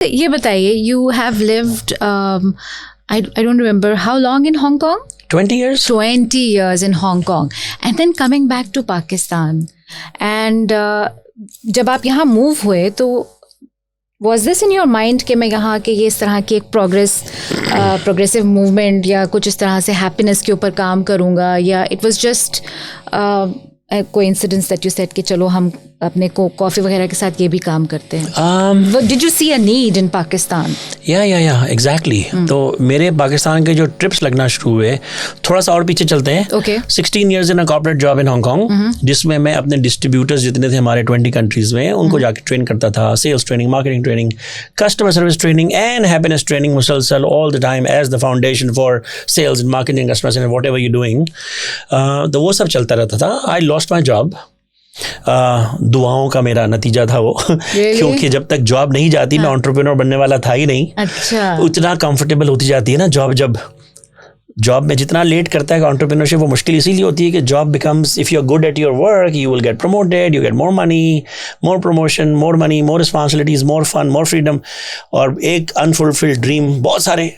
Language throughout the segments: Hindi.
ये बताइए, you have lived I don't remember how long in Hong Kong? 20 years. 20 years in Hong Kong and then coming back to Pakistan. And जब आप यहाँ move हुए तो was this in your mind कि मैं यहाँ के ये इस तरह की एक progressive movement या कुछ इस तरह से happiness के ऊपर काम करूँगा, या it was just a coincidence that you said कि चलो हम अपने को कॉफ़ी वगैरह के साथ ये भी काम करते हैं? Did you see a need in Pakistan? या एग्जैक्टली. तो मेरे पाकिस्तान के जो ट्रिप्स लगना शुरू हुए, थोड़ा सा और पीछे चलते हैं. 16 years in a corporate job in Hong Kong, जिसमें मैं अपने डिस्ट्रीब्यूटर्स जितने थे हमारे 20 कंट्रीज में, उनको जाके ट्रेन करता था. Sales training, marketing training, customer service training and happiness training मुसलसल all the time as the foundation for sales and marketing, customer service, whatever you doing. तो वो सब चलता रहता था. I lost my job. दुआओं का मेरा नतीजा था वो. क्योंकि जब तक जॉब नहीं जाती मैं एंटरप्रेन्योर बनने वाला था ही नहीं. अच्छा. उतना कंफर्टेबल होती जाती है ना जॉब. जब जॉब में जितना लेट करता है एंटरप्रेन्योरशिप, वो मुश्किल इसीलिए होती है कि job becomes, if you are good at your work you will get promoted, you get more money, more promotion, more money, more responsibilities, more fun, more freedom. और एक अनफुलफिल्ड ड्रीम, बहुत सारे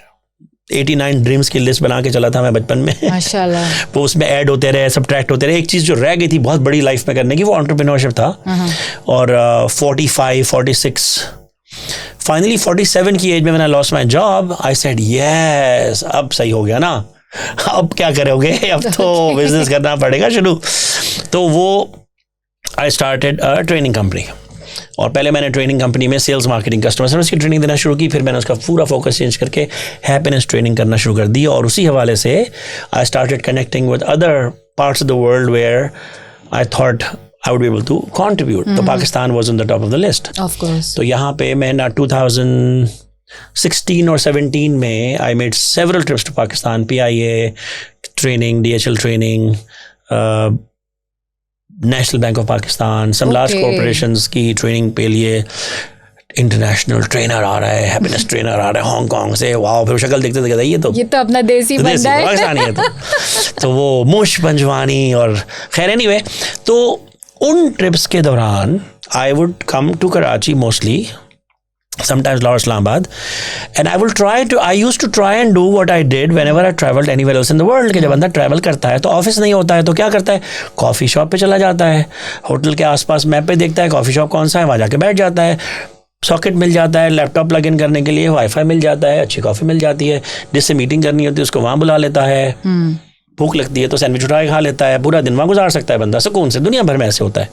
89 ड्रीम्स की लिस्ट बना के चला था मैं बचपन में. माशाल्लाह. वो उसमें ऐड होते रहे, सब्ट्रैक्ट होते रहे. एक चीज़ जो रह गई थी बहुत बड़ी लाइफ में करने की, वो एंटरप्रेन्योरशिप था. और 45, 46, फाइनली 47 की एज में मैंने lost my job. I said yes, अब सही हो गया ना, अब क्या करोगे, अब तो बिजनेस करना पड़ेगा शुरू. तो वो I started a training company. और पहले मैंने ट्रेनिंग कंपनी में सेल्स, मार्केटिंग, कस्टमर सर्विस की ट्रेनिंग देना शुरू की. फिर मैंने उसका पूरा फोकस चेंज करके हैप्पीनेस ट्रेनिंग करना शुरू कर दी. और उसी हवाले से I started connecting with other parts of the world where I thought I would be able to contribute. तो Pakistan was on the top of the list. Of course. तो यहाँ पे मैं 2016 और 17 में I made several trips to Pakistan. PIA training, DHL training, National Bank of Pakistan, some large corporations की ट्रेनिंग पे लिए. इंटरनेशनल ट्रेनर आ रहा है, हैप्पीनेस ट्रेनर आ रहा है हांगकांग से. वाह, फिर शक्ल देखते थे ये तो अपना देसी बंदा है. पाकिस्तानी है तो वो मुश पंजवानी. और खैर एनीवे, तो उन ट्रिप्स के दौरान I would come to Karachi mostly, sometimes Lahore, Islamabad, and I used to try and do what I did whenever I traveled anywhere else in the world. कि जब बंदा ट्रैवल करता है तो ऑफिस नहीं होता है तो क्या करता है, कॉफ़ी शॉप पे चला जाता है, होटल के आसपास मैप पे देखता है कॉफ़ी शॉप कौन सा है, वहाँ जाके बैठ जाता है. सॉकेट मिल जाता है, लैपटॉप प्लग इन करने के लिए, वाईफाई मिल जाता है, अच्छी कॉफ़ी मिल जाती है, जिससे मीटिंग करनी होती है उसको वहाँ बुला लेता है. भूख लगती है तो सैंडविच उठा के खा लेता है. पूरा दिन वहाँ गुजार सकता है बंदा सुकून से. दुनिया भर में ऐसे होता है.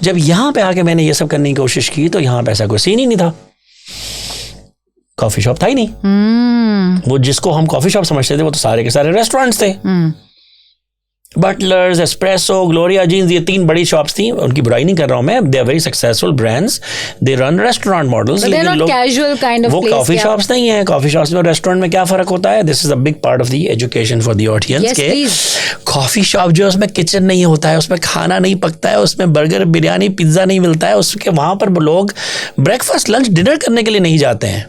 जब यहाँ पे आके मैंने ये सब करने की कोशिश की तो यहाँ पे ऐसा कोई सीन ही नहीं था. कॉफी शॉप था ही नहीं. वो जिसको हम कॉफी शॉप समझते थे वो तो सारे के सारे रेस्टोरेंट्स थे. बटलर्स, एस्प्रेसो, ग्लोरिया जीन्स, ये 3 बड़ी शॉप्स थी. उनकी बुराई नहीं कर रहा हूं मैं, they are very successful brands, they run restaurant models. लेकिन लोग वो कॉफी शॉप्स नहीं है. कॉफी शॉप्स में रेस्टोरेंट में क्या फर्क होता है? This is a big part of the education for the audience के. कॉफी शॉप जो है उसमें किचन नहीं होता है, उसमें खाना नहीं पकता है, उसमें बर्गर, बिरयानी, पिज्जा नहीं मिलता है. उसके वहां पर लोग ब्रेकफास्ट, लंच, डिनर करने के लिए नहीं जाते हैं.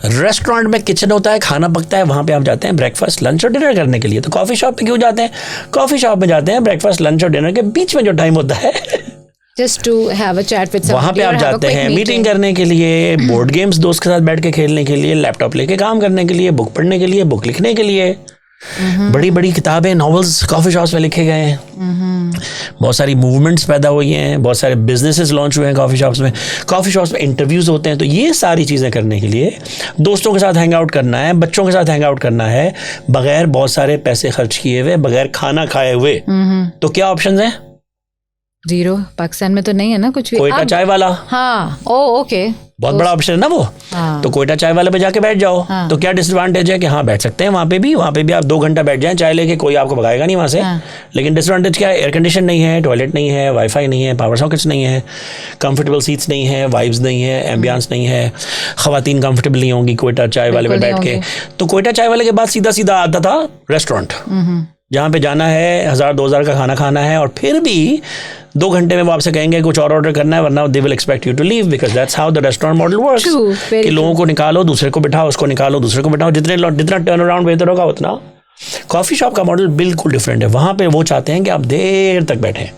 रेस्टोरेंट में किचन होता है, खाना पकता है, वहाँ पे आप जाते हैं ब्रेकफास्ट, लंच और डिनर करने के लिए. तो कॉफ़ी शॉप पे क्यों जाते हैं? कॉफ़ी शॉप में जाते हैं ब्रेकफास्ट, लंच और डिनर के बीच में जो टाइम होता है just to have a chat with somebody, वहाँ पे आप जाते हैं मीटिंग करने के लिए, बोर्ड गेम्स दोस्त के साथ बैठ के खेलने के लिए, लैपटॉप लेके काम करने के लिए, बुक पढ़ने के लिए, बुक लिखने के लिए. बड़ी बड़ी किताबें, नॉवेल्स कॉफ़ी शॉप्स में लिखे गए हैं. बहुत सारी मूवमेंट्स पैदा हुई हैं, बहुत सारे बिजनेसेस लॉन्च हुए हैं कॉफ़ी शॉप्स में. कॉफ़ी शॉप्स में इंटरव्यूज़ होते हैं. तो ये सारी चीज़ें करने के लिए दोस्तों के साथ हैंग आउट करना है, बच्चों के साथ हैंग आउट करना है, बगैर बहुत सारे पैसे खर्च किए हुए, बगैर खाना खाए हुए. तो क्या ऑप्शंस हैं? जीरो. पाकिस्तान में तो नहीं है ना कुछ भी. कोयटा चाय वाला. हाँ. ओ ओके. बहुत बड़ा ऑप्शन है ना वो. तो कोयटा चाय वाले पे जाके बैठ जाओ. तो क्या डिसएडवांटेज है कि हाँ बैठ सकते हैं वहाँ पे भी आप 2 घंटा बैठ जाएं चाय लेके, कोई आपको भगाएगा नहीं वहाँ से. लेकिन डिसएडवांटेज क्या है? एयर कंडीशन नहीं है, टॉयलेट नहीं है, वाईफाई नहीं है, पावर सॉकेट्स नहीं है, कंफर्टेबल सीट्स नहीं है, वाइब्स नहीं है, एम्बियंस नहीं है, खवातीन कंफर्टेबल नहीं होंगी कोयटा चाय वाले पे बैठ के. तो कोयटा चाय वाले के बाद सीधा सीधा आता था रेस्टोरेंट, जहाँ पे जाना है, 1000-2000 का खाना खाना है, और फिर भी 2 घंटे में वो आपसे कहेंगे कुछ और ऑर्डर करना है, वरना they will expect you to leave, because that's how the restaurant model works. कि लोगों को निकालो, दूसरे को बिठाओ, उसको निकालो, दूसरे को बिठाओ, जितना टर्न अराउंड बेहतर होगा उतना. कॉफी शॉप का मॉडल बिल्कुल डिफरेंट है. वहां पे वो चाहते हैं कि आप देर तक बैठे.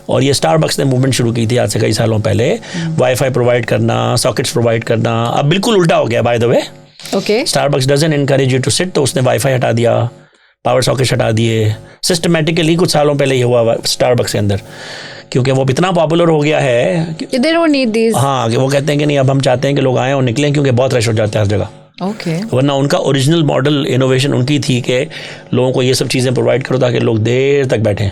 और ये स्टारबक्स ने मूवमेंट शुरू की थी आज से कई सालों पहले, वाईफाई प्रोवाइड करना, सॉकेट्स प्रोवाइड करना। अब बिल्कुल उल्टा हो गया by the way. Okay, Starbucks doesn't encourage you to sit, तो उसने वाईफाई हटा दिया, पावर सॉकेट्स हटा दिए सिस्टमेटिकली। कुछ सालों पहले ये हुआ स्टारबक्स के अंदर, क्योंकि वो इतना पॉपुलर हो गया है कि they don't need these. हाँ, कि वो कहते हैं कि नहीं, अब हम चाहते हैं कि लोग आएँ और निकलें, क्योंकि बहुत रश हो जाता है हर जगह। ओके, वरना उनका ओरिजिनल मॉडल इनोवेशन उनकी थी कि लोगों को ये सब चीज़ें प्रोवाइड करो ताकि लोग देर तक बैठें।